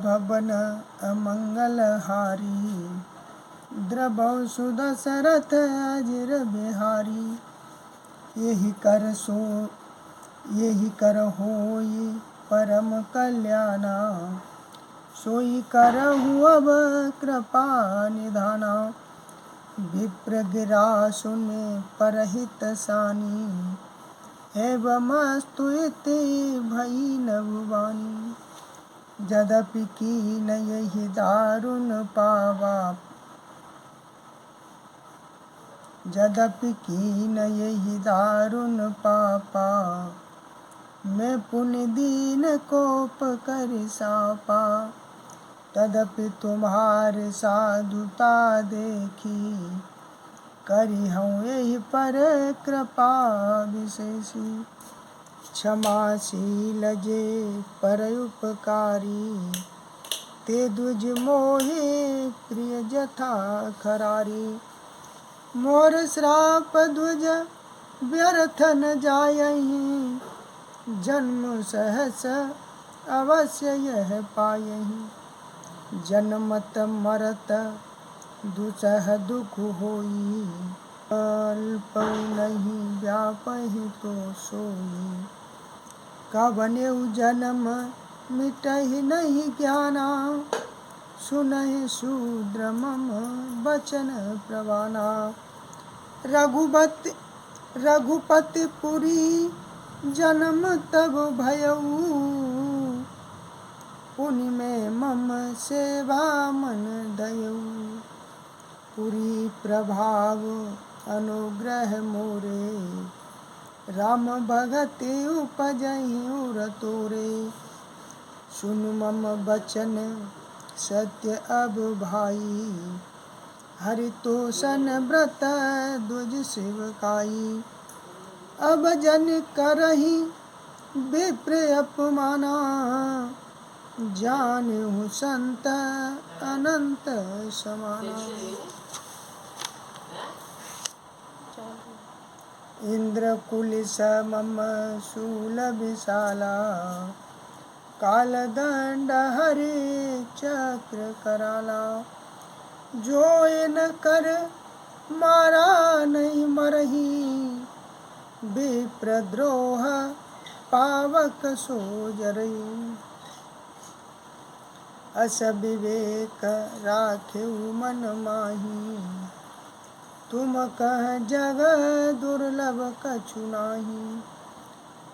भवन अमंगलहारी, द्रवौ सुदशरथ अजिर बिहारी। यही कर होई परम कल्याणा, सोई करहु अब कृपा निधाना। विप्र गिरा सुने परहित सानी, एवमस्तु इति भई नभुवानी। यद्यपि कीन यही दारुण पावा, यद्यपि कीन यही दारुण पापा, मैं पुण्य दीन कोप कर सापा। तदपि तुम्हारे साधुता देखी, करी हूँ यही पर कृपा विशेषी। क्षमाशील जे पर उपकारी, ते द्विज मोहि प्रिय जथा खरारी। मोर श्राप द्विज व्यर्थ न जायहि, जन्म सहस अवश्य यह पायहि। जन्मत मरत दुसह दुख होई, अल्प नहीं व्यापहि तो सोई। कवनेउ जन्म मिटहि नहीं ज्ञाना, सुनहि शूद्र मम बचन प्रवाना। रघुपति पुरी जन्म तब भयऊ, पुनि में मम सेवा मन दयऊ। पुरी प्रभाव अनुग्रह मोरे, राम भगति उपजहि उर तोरे। सुन मम बचन सत्य अब भाई, हरितोषण व्रत द्विज सेवकाई। अब जन करहि विप्र अपमाना, जानहु संत अनंत समाना। इंद्र कुलिस मम शूल विशाला, कालदंड हरि चक्र कराला। जो न कर मारा नहीं मरही, विप्रद्रोह पावक सो जरई। अस विवेक राखेउ मन माही, तुम कह जग दुर्लभ कछु नाही।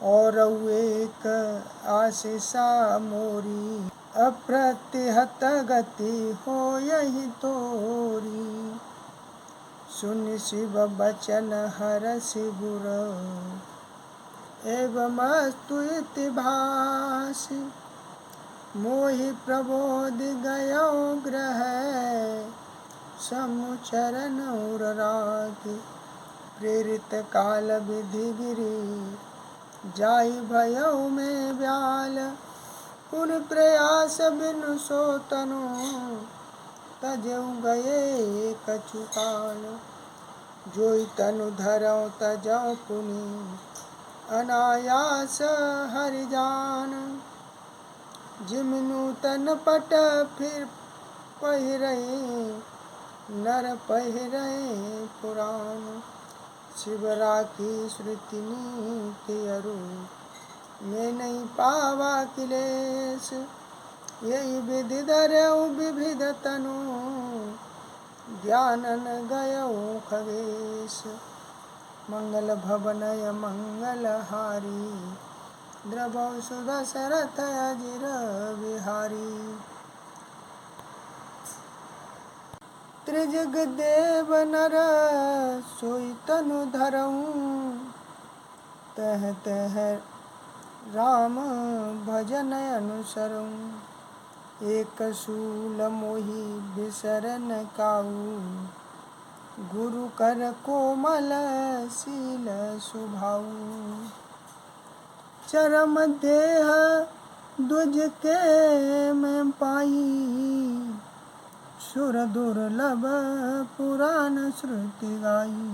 और एक आशीषा मोरी, अप्रतिहत गति हो यही तोरी। सुन शिव बचन हरषि गुर, एवमस्तु इति भाषि। मोहि प्रबोध गयो ग्रह, समुचरण उर राखि। प्रेरित काल विधि गिरी, जाई भयउ में व्याल। पुन प्रयास बिनु सो तनु, तजऊ गए कछु काल। जोई तनु धरऊ तजऊ पुनि, अनायास हरि जान। जिम नूतन पट फिर पहिरई, नर पहिरई पुराण। शिव राखी श्रुति नीति अरु, मैं नहीं पावा किलेश। यही विधि धरऊ विविध तनु, ज्ञानन गयऊ खगेश। मंगल भवनय मंगलहारी, द्रवौ सुदशरथ अजिर बिहारी। त्रिजग देव नर सोई तनु धरऊ, तह तह राम भजन अनुसरऊ। एक शूल मोहि बिसरन काऊ, गुरु कर कोमल शील सुभाऊ। चरम देह द्विज के मैं पाई, सुर दुर्लभ पुराण श्रुति गाई।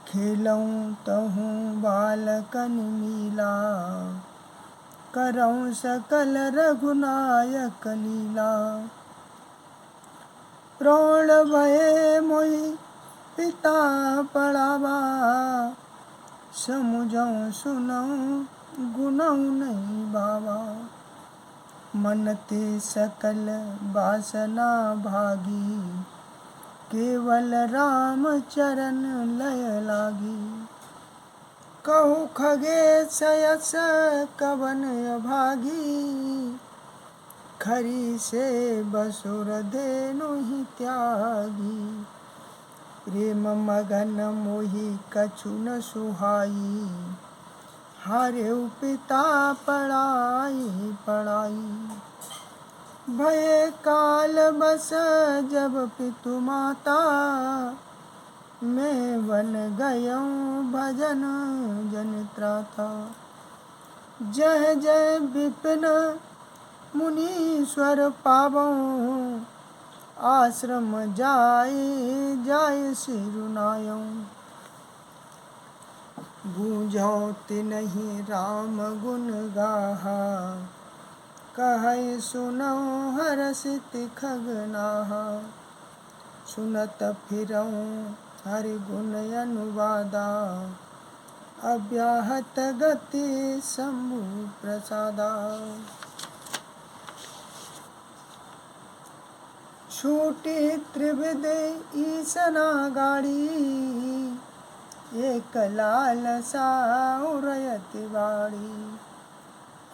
खेलऊँ तहु बालकन मीला, करऊँ सकल रघुनायक लीला। प्राण भये मोहि पिता पड़ावा, समुझऊँ सुनऊँ गुनऊँ नहीं भावा। मन ते सकल वासना भागी, केवल राम चरण लय लागी। कहु खगेश यस कवन अभागी, खरी से बसुर धेनु ही त्यागी। प्रेम मगन मोहि कछु न सुहाई, हारेउ पिता पड़ाई पड़ाई। भये काल बस जब पितु माता, मैं बन गयऊँ भजन जन त्राता। जय जय विपिन मुनीश्वर पावऊँ, आश्रम जाए जाए सिरुनायऊँ। बूझऊँ तिन्हि राम गुण गाहा, कहै सुनऊँ हरषित खगनाहा। सुनत फिरऊँ हरि गुण अनुवादा, अव्याहत गति शंभु प्रसादा। छूटी त्रिविध ईसना गाड़ी, एक लालसा उरयति बाड़ी।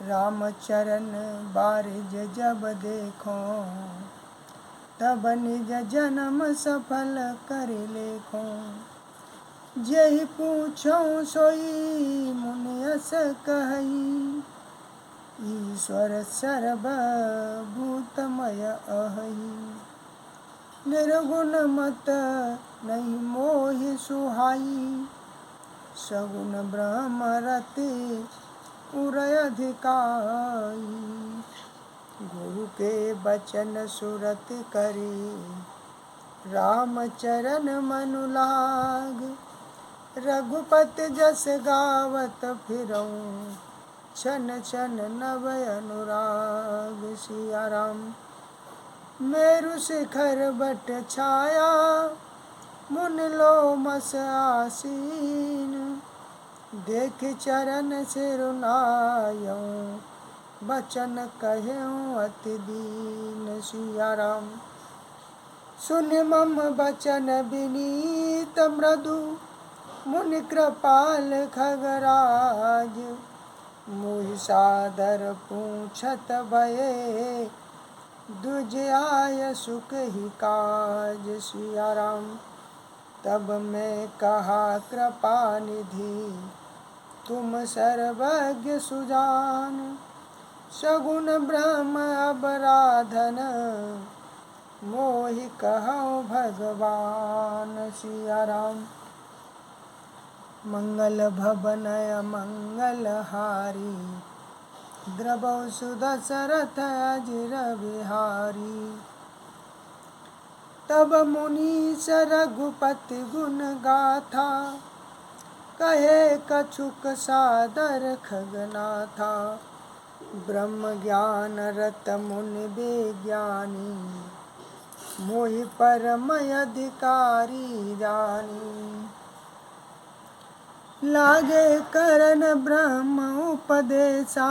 रामचरण बारिज जब देखों, तब निज जन्म सफल कर लेखों। जेहि पूछऊँ सोई मुनि यस कहई, ईश्वर सर्वभूतमय अहई। निर्गुण मत नहीं मोहि सुहाई, सगुण ब्रह्म रति उरय अधिकाई। गुरु के बचन सुरति करी, रामचरण मनु लाग। रघुपति जस गावत फिरऊँ, छन छन नव अनुराग। सिया राम मेरु शिखर बट छाया, मुनि लोमस आसीन। देख चरण सिरुनायऊँ, बचन कहेऊँ अति दीन। सिया राम सुनि मम बचन विनीत मृदु, मुनि कृपाल खगराज। मोहि सादर पूछत भये, दुज आय सुख ही काज। सिया राम तब मैं कहा कृपा निधि, तुम सर्वज्ञ सुजान। सगुण ब्रह्म अबराधन, मोहि कहऊँ भगवान। सिया राम मंगल भवन अमंगल हारी, द्रवहु सुदशरथ अजिर बिहारी। तब मुनीश रघुपति गुण गाथा, कहे कछुक सादर खगनाथा। ब्रह्म ज्ञान रत मुनि विज्ञानी, मोहि परम अधिकारी जानी। लागे करन ब्रह्म उपदेशा,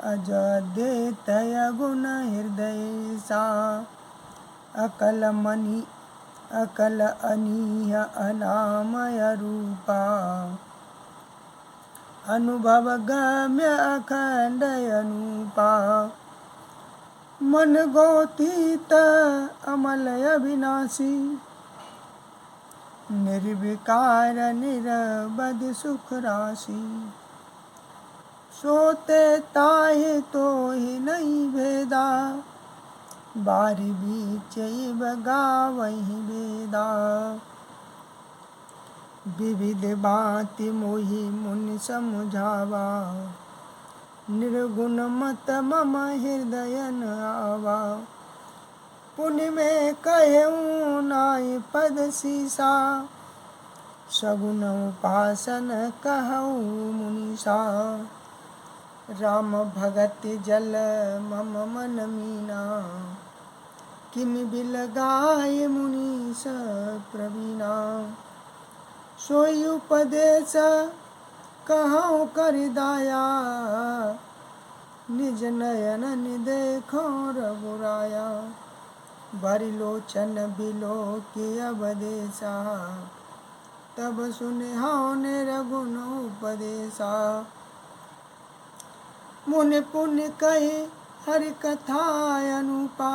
अजद्वितय गुण हृदयेशा। अकल मणि अकल अनीह अनामय रूपा, अनुभव गम्य अखंड अनूपा। मन गोतीत अमल अविनाशी, निर्विकार निरवधि सुख राशि। सोते ताहि तोहि नहीं भेदा, बारी बीच गावहीं वेदा। विविध भांति मोहि मुनि समुझावा, निर्गुण मत मम हृदय न आवा। पुनि में कहेऊँ नाई पद सीसा, सगुन उपासन कहऊँ मुनीसा। राम भगति जल मम मन मीना, किमि बिल गाय मुनीस प्रवीणा। सोई उपदेश कहाँ कर दाया, निज नयन देखो रघुराया। भरि लोचन बिलो के अवदेशा, तब सुने हाने रघुन उपदेशा। मुनि पुण्य कहे हरि कथा अनुपा,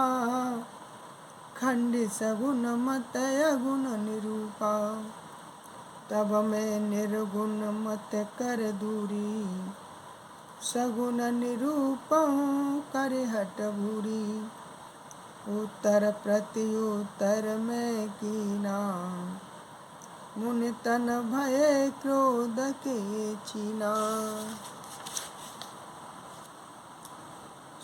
खंड सगुन मत अगुण निरूपा। तब मैं निर्गुण मत कर दूरी, सगुन निरूपहु कर हट भूरी। उत्तर प्रत्युत्तर में कीना, मुनि तन भय क्रोध के चीना।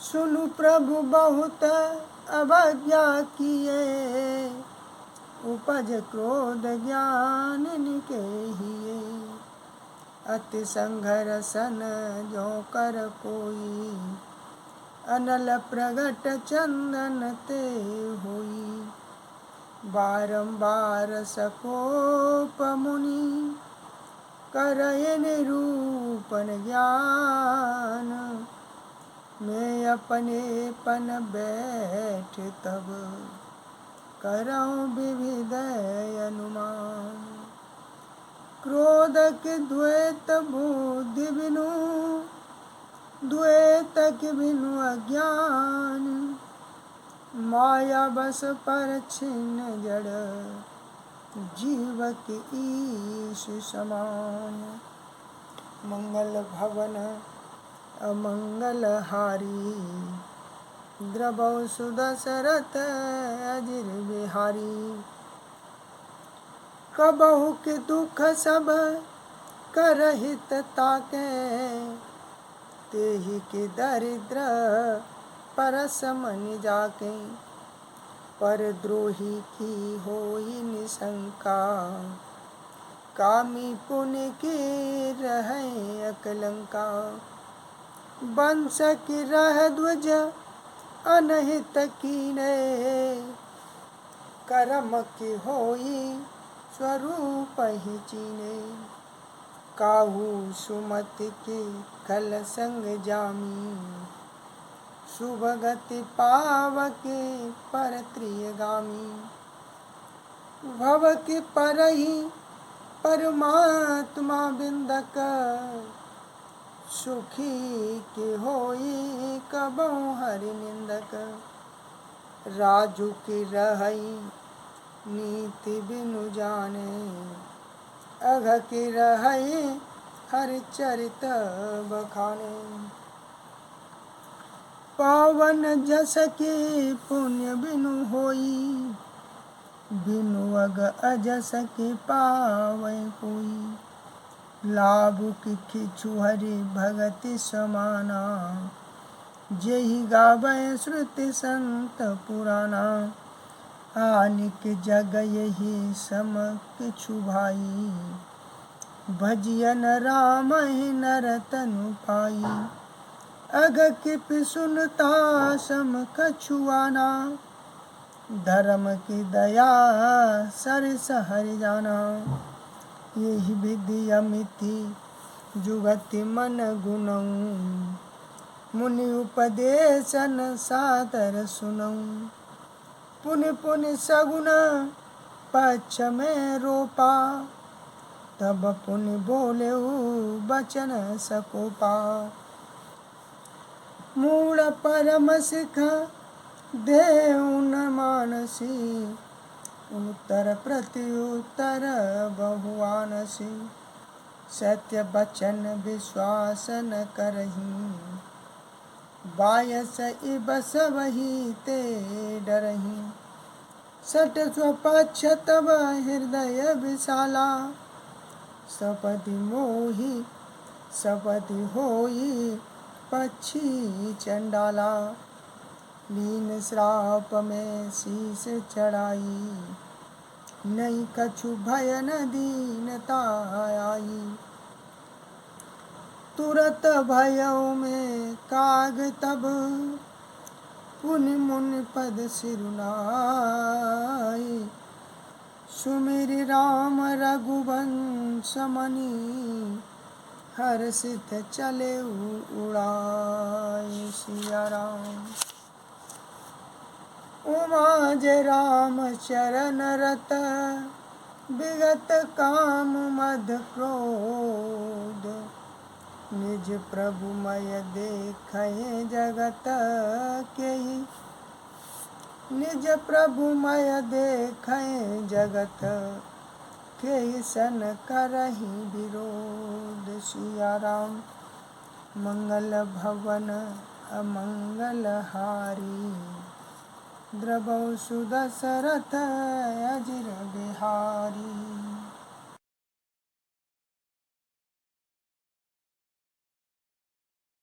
सुनु प्रभु बहुत अवज्ञा किए, उपज क्रोध ज्ञान निके हिये। अति संघर्षन जो कर कोई, अनल प्रगट चंदन ते होई। बारंबार सकोप मुनि, करय निरूपण ज्ञान। मैं अपने पन बैठ तब, करऊं विविध अनुमान। क्रोध के द्वैत बुद्धि बिनु, द्वैत के बिनु अज्ञान। माया बस पर छिन्न जड़, जीव के ईश समान। मंगल भवन अमंगल हारी, द्रवौ सुदशरथ अजिर बिहारी। कबहु के दुख सब करहित ताके, तेहि के दरिद्र परस मनि जाके। पर द्रोही की होई निशंका, कामी पुनि की रहे अकलंका। वंश की रह ध्वज अनहित कीने, कर्म की होई स्वरूप ही चीने। काहू सुमति की कल संग जामी, शुभ गति पावके पर त्रियगामी। भव के परहि परमात्मा बिंदक, सुखी के होई कबहु हरि निंदक। राजू की रहई नीति बिनु जाने, अघ की रहई हरि चरित बखाने। पावन जस के पुण्य बिनु होई, बिनु अग अजस के पावै कोई। लाभ की खिचु हरि भगति समाना, जेहि गावै श्रुति संत पुराना। आनिक जग यही सम किछु भाई, भजियन राम ही नर तनु पाई। अघ किप सुनता सम कछुआना, धर्म की दया सरस हरि जाना। यही विधि अमिति जुगति मन गुणऊ, मुनि उपदेशन सादर सुनऊं। पुनि पुनि सगुन पक्ष में रोपा, तब पुनि बोलेऊ बचन सकोपा। मूढ़ परम सिख देऊ न मानसी, उत्तर प्रत्युत्तर बहुआनसी। सत्य वचन विश्वास न करहीं, बायस इब सबहि ते डरहीं। सट स्वपक्ष तब हृदय विशाला, सपदि मोहि सपदि होई पक्षी चंडाला। लीन श्राप में शीस चढ़ाई, नहीं कछु भय न दीनता आई। तुरत भयउ में काग तब पुनि मुनि पद सिरुनाई सुमिर राम रघुवंश मनि हर्षित चले उड़ाए। सिया राम। उमा जय राम चरण रत विगत काम मद क्रोध निज प्रभु मय देखहि जगत केहि निज प्रभु मय देखहि जगत केहि सन करहि विरोध। सिया राम। मंगल भवन अमंगल हारी द्रवहु सुदशरथ अजिर बिहारी।